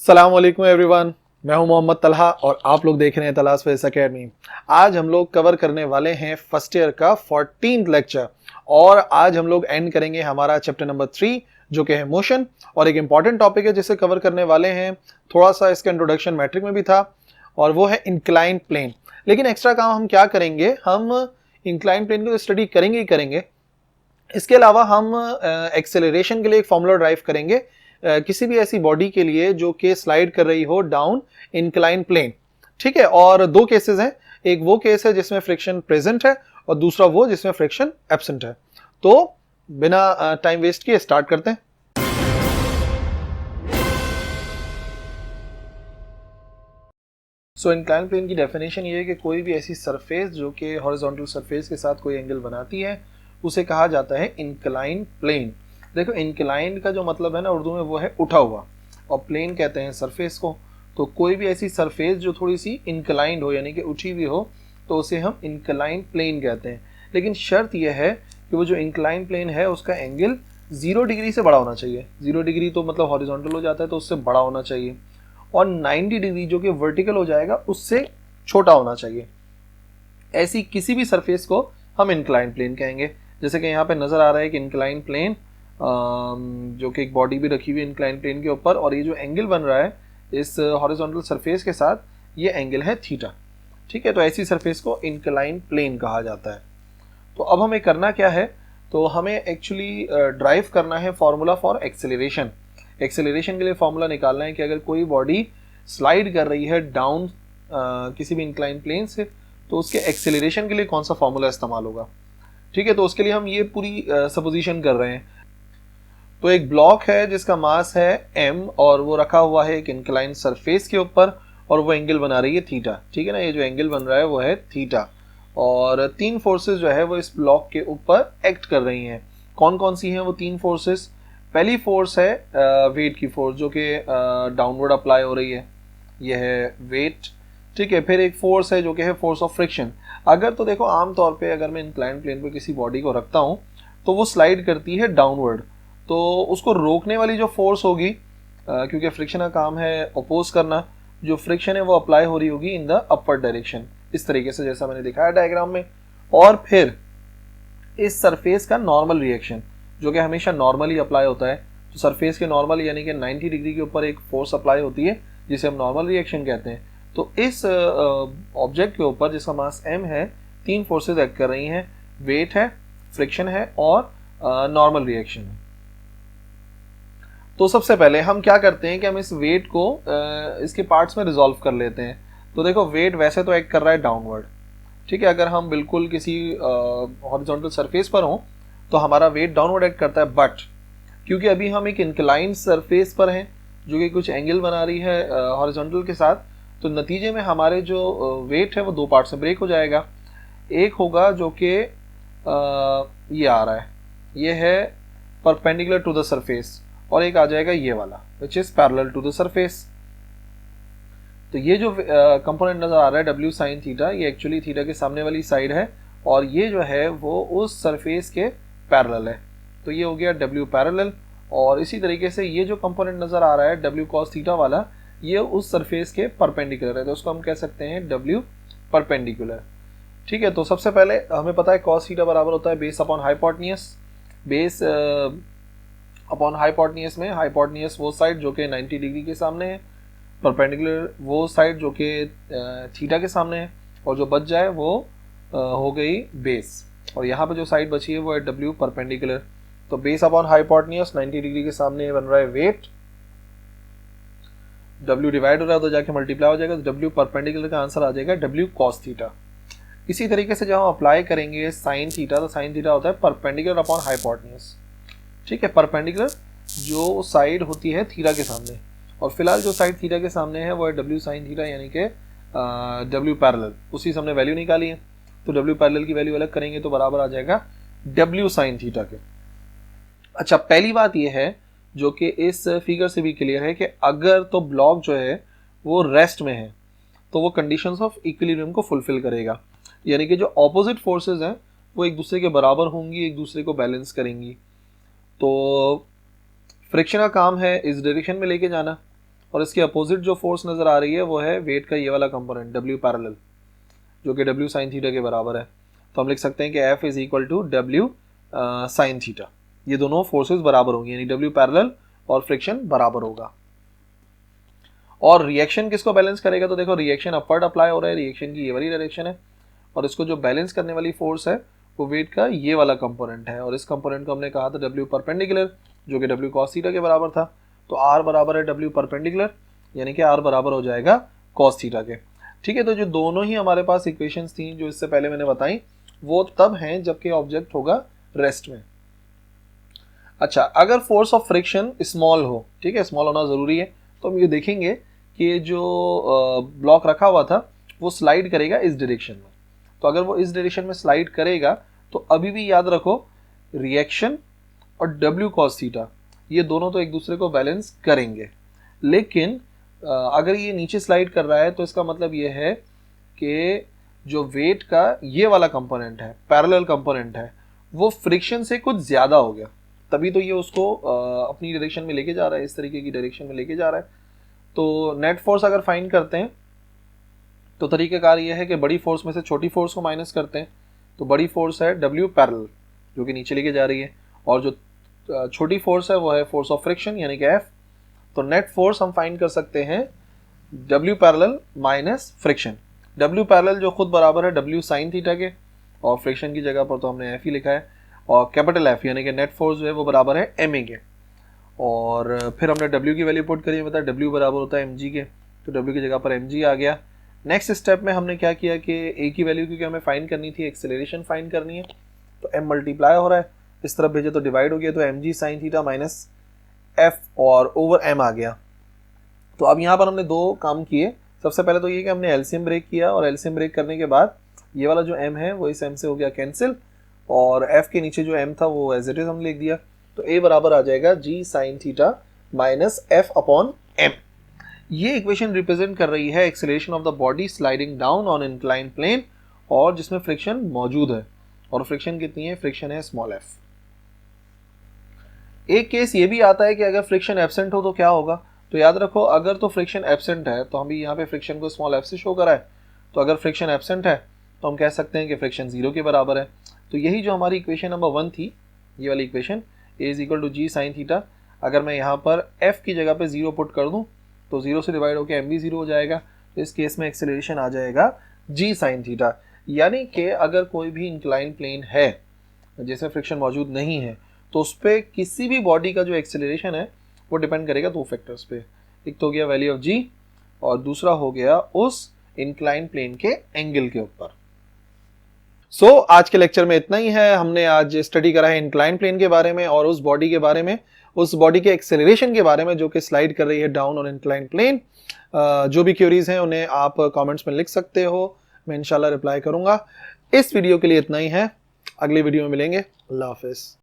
अस्सलाम वालेकुम एवरीवन, मैं हूं मोहम्मद तलहा और आप लोग देख रहे हैं तलाश फेस एकेडमी। आज हम लोग कवर करने वाले हैं फर्स्ट ईयर का 14th लेक्चर और आज हम लोग एंड करेंगे हमारा चैप्टर नंबर 3 जो कि है मोशन। और एक इंपॉर्टेंट टॉपिक है जिसे कवर करने वाले हैं, थोड़ा सा इसका इंट्रोडक्शन मैट्रिक में भी था, और वो है इंक्लाइन प्लेन। लेकिन एक्स्ट्रा काम हम क्या करेंगे, हम इंक्लाइन प्लेन को स्टडी करेंगे ही करेंगे, इसके अलावा हम एक्सेलरेशन के लिए एक फॉर्मूला ड्राइव करेंगे किसी भी ऐसी बॉडी के लिए जो कि स्लाइड कर रही हो डाउन इंक्लाइन प्लेन। ठीक है, और दो केसेस हैं, एक वो केस है जिसमें फ्रिक्शन प्रेजेंट है और दूसरा वो जिसमें फ्रिक्शन एब्सेंट है। तो बिना टाइम वेस्ट किए स्टार्ट करते हैं। सो इंक्लाइन प्लेन की डेफिनेशन ये है कि कोई भी ऐसी सरफेस जो कि हॉरिजॉन्टल सरफेस के साथ कोई एंगल बनाती है उसे कहा जाता है इंक्लाइन प्लेन। देखो, इंक्लाइन का जो मतलब है ना उर्दू में वो है उठा हुआ, और प्लेन कहते हैं सरफेस को। तो कोई भी ऐसी सरफेस जो थोड़ी सी इंक्लाइंड हो यानी कि उठी हुई हो तो उसे हम इंक्लाइन प्लेन कहते हैं। लेकिन शर्त यह है कि वो जो इंक्लाइन प्लेन है उसका एंगल 0 डिग्री से बड़ा होना चाहिए। 0 डिग्री तो मतलब हॉरिजॉन्टल हो जाता है, तो उससे बड़ा होना चाहिए, और 90 डिग्री जो कि वर्टिकल हो जाएगा उससे छोटा होना चाहिए। ऐसी किसी भी सरफेस को हम इंक्लाइन प्लेन कहेंगे। जैसे कि यहाँ पे नजर आ रहा है कि इंक्लाइन प्लेन जो कि एक बॉडी भी रखी हुई है इंक्लाइन प्लेन के ऊपर, और ये जो एंगल बन रहा है इस हॉरिजॉन्टल सरफेस के साथ, ये एंगल है थीटा। ठीक है, तो ऐसी सरफेस को इंक्लाइन प्लेन कहा जाता है। तो अब हमें करना क्या है, तो हमें एक्चुअली ड्राइव करना है फॉर्मूला फॉर एक्सेलरेशन। एक्सेलरेशन के लिए फॉर्मूला निकालना है कि अगर कोई बॉडी स्लाइड कर रही है डाउन किसी भी इंक्लाइन प्लेन से, तो उसके एक्सेलरेशन के लिए कौन सा फॉर्मूला इस्तेमाल होगा। ठीक है, तो उसके लिए हम ये पूरी सपोजिशन कर रहे हैं। तो एक ब्लॉक है जिसका मास है m और वो रखा हुआ है एक इंक्लाइन सरफेस के ऊपर, और वो एंगल बना रही है थीटा। ठीक है ना, ये जो एंगल बन रहा है वो है थीटा, और 3 फोर्सेस जो है वो इस ब्लॉक के ऊपर एक्ट कर रही हैं। कौन कौन सी हैं वो 3 फोर्सेस? पहली फोर्स है वेट की फोर्स जो कि डाउनवर्ड अप्लाई हो रही है, यह है वेट। ठीक है, फिर एक फोर्स है जो कि है फोर्स ऑफ फ्रिक्शन। अगर तो देखो आमतौर पे अगर मैं इंक्लाइन प्लेन पे किसी बॉडी को रखता हूँ तो वो स्लाइड करती है डाउनवर्ड, तो उसको रोकने वाली जो फोर्स होगी, क्योंकि फ्रिक्शन का काम है अपोज करना, जो फ्रिक्शन है वो अप्लाई हो रही होगी इन द अपवर्ड डायरेक्शन, इस तरीके से जैसा मैंने दिखाया डायग्राम में। और फिर इस सरफेस का नॉर्मल रिएक्शन जो कि हमेशा नॉर्मली अप्लाई होता है, तो सरफेस के नॉर्मल यानी कि 90 डिग्री के ऊपर एक फोर्स अप्लाई होती है जिसे हम नॉर्मल रिएक्शन कहते हैं। तो इस ऑब्जेक्ट के ऊपर जिसका मास m है, 3 फोर्सेस एक्ट कर रही हैं, वेट है, फ्रिक्शन है और नॉर्मल रिएक्शन है। तो सबसे पहले हम क्या करते हैं कि हम इस वेट को इसके पार्ट्स में रिजॉल्व कर लेते हैं। तो देखो, वेट वैसे तो एक्ट कर रहा है डाउनवर्ड। ठीक है, अगर हम बिल्कुल किसी हॉरिजॉन्टल सरफेस पर हों तो हमारा वेट डाउनवर्ड एक्ट करता है, बट क्योंकि अभी हम एक इंक्लाइंड सरफेस पर हैं जो कि कुछ एंगल बना रही है हॉरिजॉन्टल के साथ, तो नतीजे में हमारे जो वेट है वो 2 पार्ट में ब्रेक हो जाएगा। एक होगा जो कि ये आ रहा है, ये है परपेंडिकुलर टू द सरफेस, और एक आ जाएगा ये वाला which is parallel to the surface. तो ये जो कंपोनेंट नजर आ रहा है W sin थीटा, ये एक्चुअली थीटा के सामने वाली साइड है, और ये जो है वो उस सरफेस के पैरेलल है। तो ये हो गया W पैरेलल, और इसी तरीके से ये जो कंपोनेंट नजर आ रहा है W cos थीटा वाला, ये उस सरफेस के परपेंडिकुलर है, तो उसको हम कह सकते हैं W परपेंडिकुलर। ठीक है, तो सबसे पहले हमें पता है cos थीटा बराबर होता है base upon hypotenuse. Base upon hypotenuse में हाइपोटेन्यूज वो साइड जो कि 90 डिग्री के सामने है, परपेंडिकुलर वो साइड जो कि थीटा के सामने है, और जो बच जाए वो हो गई बेस, और यहाँ पे जो साइड बची है वो है W परपेंडिकुलर। तो बेस अपॉन हाइपोटेन्यूज 90 डिग्री के सामने बन रहा है वेट, W डिवाइड हो रहा है तो जाके मल्टीप्लाई हो जाएगा, तो W परपेंडिकुलर का आंसर आ जाएगा W cos थीटा। इसी तरीके से जब हम अप्लाई करेंगे साइन थीटा, तो साइन थीटा होता है परपेंडिकुलर अपॉन हाइपोटेन्यूज। ठीक है, परपेंडिकुलर जो साइड होती है थीटा के सामने, और फिलहाल जो साइड थीटा के सामने है वो है W sin थीटा यानी कि W पैरेलल, उसी से हमने वैल्यू निकाली है। तो W पैरेलल की वैल्यू अलग करेंगे तो बराबर आ जाएगा W sin थीटा के। अच्छा, पहली बात ये है जो कि इस फिगर से भी क्लियर है कि अगर तो ब्लॉक जो है वो रेस्ट में है तो वो कंडीशंस ऑफ इक्विलिब्रियम को फुलफिल करेगा, यानी कि जो ऑपोजिट फोर्सेस हैं वो एक दूसरे के बराबर होंगी, एक दूसरे को बैलेंस करेंगी। तो फ्रिक्शन का काम है इस डायरेक्शन में लेके जाना, और इसके अपोजिट जो फोर्स नज़र आ रही है वो है वेट का ये वाला कंपोनेंट W पैरेलल, जो कि W साइन थीटा के बराबर है। तो हम लिख सकते हैं कि F is equal to W sine theta. ये दोनों फोर्सेस बराबर होंगी, यानी W पैरेलल और फ्रिक्शन बराबर होगा। और रिएक्शन किसको बैलेंस करेगा? तो देखो रिएक्शन अपवर्ड अप्लाई हो रहा है, रिएक्शन की ये वाली डायरेक्शन है, और इसको जो बैलेंस करने वाली फोर्स है वो वेट का ये वाला कंपोनेंट है, और इस कंपोनेंट को हमने कहा था W परपेंडिकुलर, जो कि W cos थीटा के बराबर था। तो R बराबर है W परपेंडिकुलर, यानी कि R बराबर हो जाएगा cos थीटा के। ठीक है, तो जो दोनों ही हमारे पास इक्वेशंस थी जो इससे पहले मैंने बताई, वो तब हैं जबकि ऑब्जेक्ट होगा रेस्ट में। अच्छा, अगर फोर्स ऑफ फ्रिक्शन स्मॉल हो, ठीक है, स्मॉल होना जरूरी है, तो हम ये देखेंगे कि जो ब्लॉक रखा हुआ था वो स्लाइड करेगा इस डायरेक्शन में। तो अगर वो इस डायरेक्शन में स्लाइड करेगा तो अभी भी याद रखो रिएक्शन और W cos थीटा ये दोनों तो एक दूसरे को बैलेंस करेंगे। लेकिन अगर ये नीचे स्लाइड कर रहा है तो इसका मतलब ये है कि जो वेट का ये वाला कंपोनेंट है, पैरेलल कंपोनेंट है, वो फ्रिक्शन से कुछ ज़्यादा हो गया, तभी तो ये उसको अपनी डायरेक्शन में लेके जा रहा है, इस तरीके की डायरेक्शन में लेके जा रहा है। तो नेट फोर्स अगर फाइंड करते हैं तो तरीक़ाकार ये है कि बड़ी फोर्स में से छोटी फोर्स को माइनस करते हैं। तो बड़ी फोर्स है W पैरेलल, जो कि नीचे लेके जा रही है, और जो छोटी फोर्स है वो है फोर्स ऑफ फ्रिक्शन, यानी कि F। तो नेट फोर्स हम फाइंड कर सकते हैं W parallel minus friction. W parallel जो खुद बराबर है W साइन थीटा के, और फ्रिक्शन की जगह पर तो हमने F ही लिखा है, और कैपिटल F यानी कि नेट फोर्स जो है वो बराबर है ma के। और फिर हमने W की वैल्यू पुट करी, मतलब W बराबर होता है mg के, तो W की जगह पर mg आ गया। नेक्स्ट स्टेप में हमने क्या किया कि A की वैल्यू क्योंकि हमें फाइंड करनी थी, एक्सेलरेशन फाइंड करनी है, तो m मल्टीप्लाई हो रहा है, इस तरफ भेजे तो डिवाइड हो गया, तो mg sign theta minus f और ओवर m आ गया। तो अब यहाँ पर हमने दो काम किए। सबसे पहले तो ये कि हमने एलसीएम ब्रेक किया, और एलसीएम ब्रेक करने के बाद ये वाला जो m है वो इस m से हो गया कैंसिल, और f के नीचे जो m था वो एज इट इज हमने लिख दिया। तो a बराबर आ जाएगा g sine theta minus f upon m। ये इक्वेशन रिप्रेजेंट कर रही है acceleration of the body sliding down on incline plane, और जिसमें फ्रिक्शन मौजूद है, और फ्रिक्शन कितनी है? फ्रिक्शन है स्मॉल f। एक केस ये भी आता है कि अगर फ्रिक्शन एब्सेंट हो तो क्या होगा? तो याद रखो अगर तो फ्रिक्शन एब्सेंट है तो हम भी यहाँ पे फ्रिक्शन को स्मॉल f से शो करा है। तो अगर फ्रिक्शन एब्सेंट है तो हम कह सकते हैं कि फ्रिक्शन 0 के बराबर है। तो यही जो हमारी इक्वेशन नंबर 1 थी, ये वाली equation a is equal to g sine theta, अगर मैं यहाँ पर f की जगह पे 0 पुट कर दूँ तो 0 से डिवाइड होकर m भी 0 हो जाएगा। तो इस केस में एक्सेलरेशन आ जाएगा g साइन थीटा। यानी कि अगर कोई भी इंक्लाइन प्लेन है जिसमें फ्रिक्शन मौजूद नहीं है तो उस पर किसी भी बॉडी का जो एक्सेलरेशन है वो डिपेंड करेगा दो फैक्टर्स पे। एक तो हो गया वैल्यू ऑफ g, और दूसरा हो गया उस इंक्लाइन प्लेन के एंगल के ऊपर। सो आज के लेक्चर में इतना ही है। हमने आज स्टडी करा है इंक्लाइन प्लेन के बारे में और उस बॉडी के बारे में, उस बॉडी के एक्सेलरेशन के बारे में जो कि स्लाइड कर रही है डाउन ऑन इंक्लाइन प्लेन। जो भी क्वेरीज हैं उन्हें आप कमेंट्स में लिख सकते हो, मैं इंशाल्लाह रिप्लाई करूंगा। इस वीडियो के लिए इतना ही है, अगली वीडियो में मिलेंगे। अल्लाह हाफिज़।